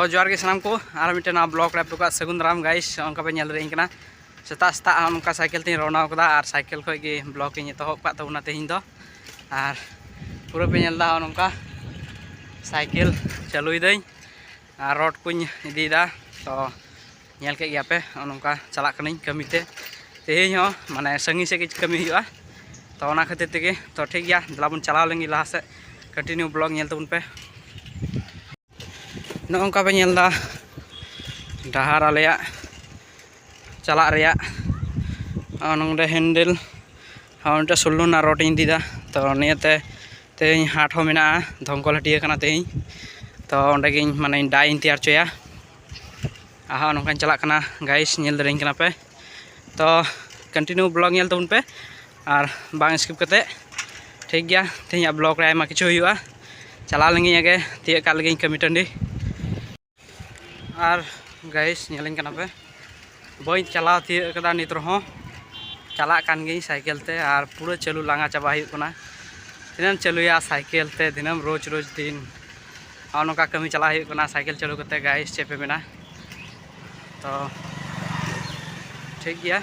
जोहार के सामान को और मिट्टे ना ब्लॉग रे आपका सगुन दाराम गाइस उनका पे नेल रही सेता सेता उनका साइकिल तीन रवाना कदा और साइकिल खो गे ब्लॉग इन एतहब का तबना तेहिं दो और पूरा पे नेलदा उनका साइकिल चालुईदाई और रोड कुछ इदीदा तो नेल के गया पे उनका चला कनिं कमीते तेहिं हो माने संगी से कमी हुआ तो ओना खातिर तेगे तो ठीक गया दला बन चलाव लेंगे लहा से कंटिन्यू ब्लॉग नेल तबन पे नौका पे नेलदा डहार आलेया चला रेया नोंडे हैंडल हाँ सोलुना रोड इदीदा तो नियते तेहिं हाट हो मेना धमकल हटिया कना तेहिं तो ओंडे माने डाई तैयार चोया आहा नौका चला कना गाइस नेल दरें कना पे तो कंटिन्यू ब्लॉग नेल तबन पे और बांग स्किप करते ठीक गया तेहिं ब्लॉग रे आयमा किछु हुआ चला लेंगे आगे तीय का लगे कमी टंडी और गाइस नेलिंग कना पे बई चला तीय कदा नित रहो चला कान गई साइकिल ते और पूरा चालू लांगा चाबा हुई कना दिनम चालुया साइकिल ते दिनम रोज रोज दिन और नौका कमी चला हुई कना साइकिल चालू करते गाइस चेपे मेना तो ठीक गया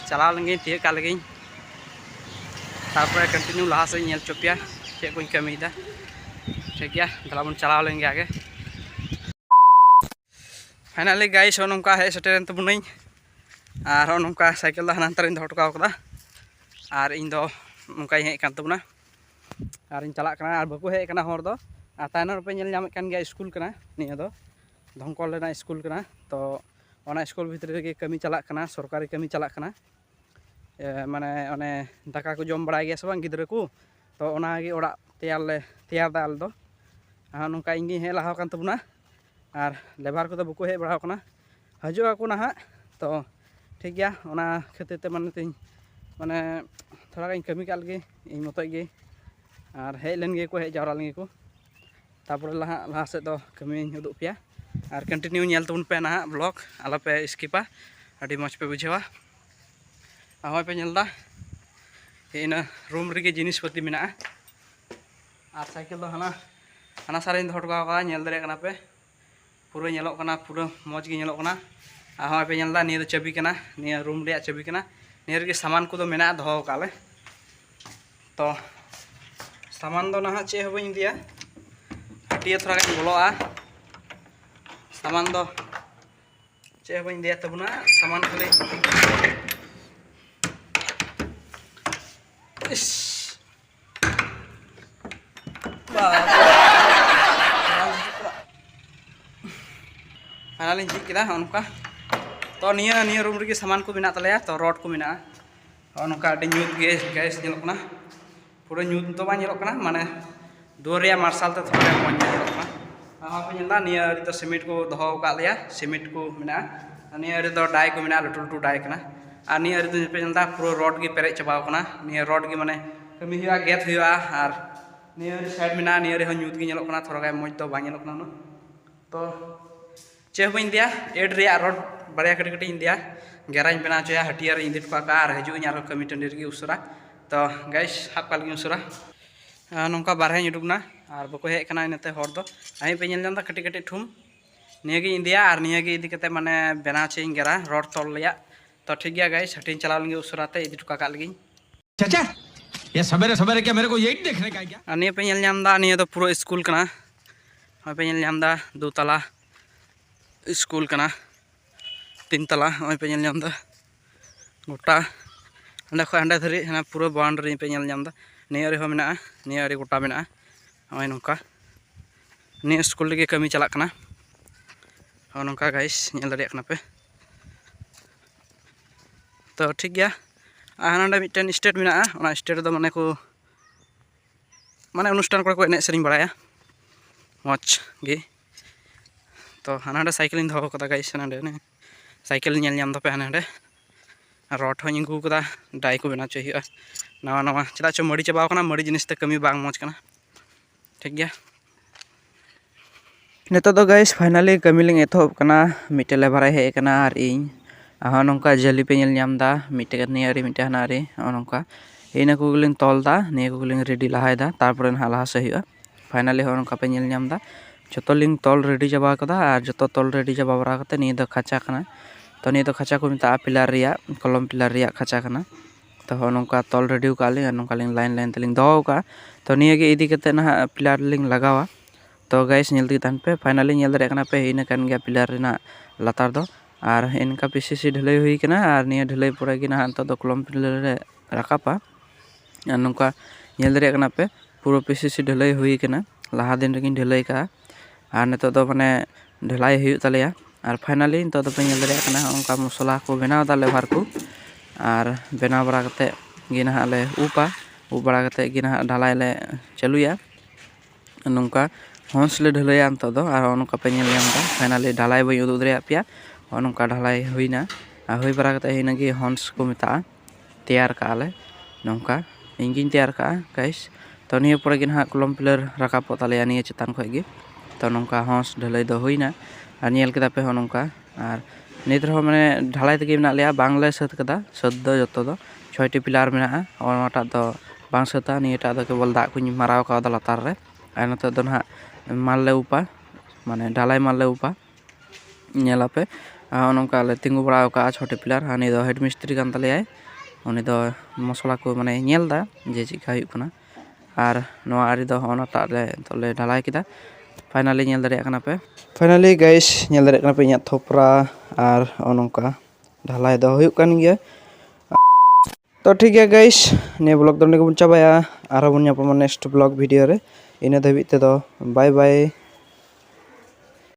चला लेंगे तीय का लगे तारपर कंटिन्यू लहा से नेल चोपिया चे को कमीदा ठीक गया दला बन चलाव लेंगे आगे फाइनली गाइस नौका हेज सेटेन तबुनई और नौका साइकिल दा हानांतरिन दो हटकाव कदा और इन दो नौका हेज कान तबुना और इन चला कना और बाको हेज कना हर दो और तायनम पे नेल नामेद कान गया स्कूल कना निया दो धमकल रेना स्कूल कना तो ओना स्कूल भीतर रे कमी चला कना सरकारी कमी चला कना माने ओने दाका को जम बड़ा गया से बांग गिद्रा को तो ओनागे ओड़ा तैयार दा आल दो नौका इंगी हे लहा कान तबुना और लेबार को बाको हेज बड़ा कना हजुआ को ना तो ठीक गया ओना खातिर ते माने तीन माने थोड़ा गानी कमी का लगे इन मत गे और हेज लेन गे को हेज जावरा लेंगे को तापर लहा से दो कमी उदुग पेया और कंटिन्यू नेल तबन पे ना ब्लॉग आलो पे स्किपा अभी मज पे बुझेवा हमें पे नेलदा इन रूम रे जिनिसपाती मेना और साइकिल दो हाना सारे दो हटका नेल दरे कना पे पूरा नेलोग कना पूरा मज गे नेलोग कना हमें पे नेलदा निया चाबी कना निया रूम रे चाबी कना निया रे सामान को मेना दो काले तो सामान दो ना चे बी दिया हटिया थोड़ा गानी बोलोआ सामान दो चे बी दिया तबना सामान खाली फाइनल झीक केदा उनका तो निया रूम रे सामान को मेना तलेया तो रड को मेना उनका न्यूत गे गैस नेलोकना पूरा न्यूत तो बा नेलोकना माने दुआर रे मार्शल ते थोड़ा मज नेलोकना हाँ पे नेला निया रे तो सीमेंट को दो का लिया सीमेंट को मेना निया रे तो डाई को मेना लटू लटू डाई कना और निया रे पे नेला पूरा रड गे पेरे चाबाव कना निया रड गे माने कमी हुआ गेट हुआ और निया रे साइड मेना निया रे हो न्यूत गे नेलोकना थोड़ा गाय मज तो बा नेलोकना तो चे बी दिया एड रे रड बारे कटी कटी दिया गेराज बना चोया हटिया रे इदी टका और हजु और कमी टंडी रे उसरा तो गाइस हाब का लगे उसरा नौका बारहे उडुकना और बाको हेज कना इनते हर दो आई पे नेल जामदा कटी कटी ठुम निया गे इंदिया और निया गे इदी कते माने बना चेइन गेरा रड तोल लिया तो ठीक गया गाइस हटिन चलाव लेंगे उसराते इदी टका का लगे चाचा ये सवेरे सवेरे क्या मेरे को यही देखने का क्या निया पे नेल जामदा निया तो पूरा स्कूल कना हमें पे नेल जामदा 2 तला स्कूल कना 3 तला हमें पे नेल जामदा गोटा अंडे खो अंडे धरी है पूरा बाउंड्री पे नेल जामदा निया रे हो मेना निया रे गोटा मेना हमें नौका निया स्कूल लगे कमी चला कना और नौका गाइस नेल दरे कना पे तो ठीक गया हाना मिट्टन स्टेट मेना स्टेट दो माने को माने अनुष्ठान को एने सेरिंग बड़ाया मज गे तो हाना साइकिल दो कदा गाइस हाना साइकिल नेल नाम दो पे हाना रड हों इंगू कदा डाई को बना चाहिए नवा नवा चला चो मड़ी चाबाव मड़ी जिनिस ते कमी बांग मज कना ठीक गया नितो तो गाइस फाइनली कमी लिंग एथोब कना मिटे लेबर हेज कना और इन हाँ नौका जाली पे नेल नामदा मिटे निया रे मिटे हाना रे नौका इन को तोलदा निया को रेडी लहायदा तारपर लहा से फाइनली हो नौका पे नेल नामदा जतो लिंग तल रेडी चाबा कदा और जतो तल रेडी चाबा बरा कते निया दो खाचा कना तो निया दो खाचा को मेता पिलार रिया कलम पिलार रिया खाचा कना तो नोंका तल रेडी का लिंग नोंका लिंग लाइन लाइन तलिंग दो का तो निया गे इदी कते ना पिलार लिंग लगावा तो गाइस नेल दी तान पे फाइनली नेल दरे कना पे इना कान गया पिलार रिना लातार दो और इनका पीसीसी ढलाई हुई कना और निया ढलाई पड़े गिना अंत दो कलम पिलार रे राकापा और नोंका नेल दरे कना पे पूरा पीसीसी ढलाई हुई कना लाहा दिन रेगिन ढलाई का और नितो दो माने ढलाई हुई तलेया और फाइनली नितो दो पे नेल दरे कना उनका मसला को बनाव दा लेभार को और बनाव बरा कते गिना ले उपा उप बड़ा कते गिना ढलाई ले चालुया नोंका हंस ले ढलैया अंत दो और नोंका पे नेल दा फाइनली ढलाई बई उदु दरे पिया और नोंका ढलाई हुईना हुई बरा कते हिनागी हंस को मेता तैयार का ले नोंका इंगिन तैयार का गाइस तो निया परे गिन हा कलम पिलर राकापो तालेया निया चेतान खय गे तो नोंका हंस ढलई दो हुईना और नेल केदा पे हो नोंका और नित रहो माने ढलाई तगे मेना लिया बांगले सत कदा सद दो जतो दो 6टी पिलार मेना और माटा दो बांग सता नियाटा दो केवल दा कुኝ माराव का दा लातार रे और नतो दो ना मालले उपा माने ढलाई मालले उपा नेला पे नोंका ले तिंगु बड़ा का 6टी पिलार हानि दो हेड मिस्त्री कान तालेयाय उनी दो मसला को माने नेल दा जे चिका हुई कना और नोआ आरी दो ओनाटा ले तोले ढलाई किदा फाइनली नेल दरे कना पे फाइनली गाइस नेल दरे कना पे इया थोपरा और ओनोंका ढलाई दो हुई कान गया तो ठीक है गाइस ने ब्लॉग दो ने को चाबाया और बन नेक्स्ट ब्लॉग वीडियो रे इन धाबी ते दो बाय बाय।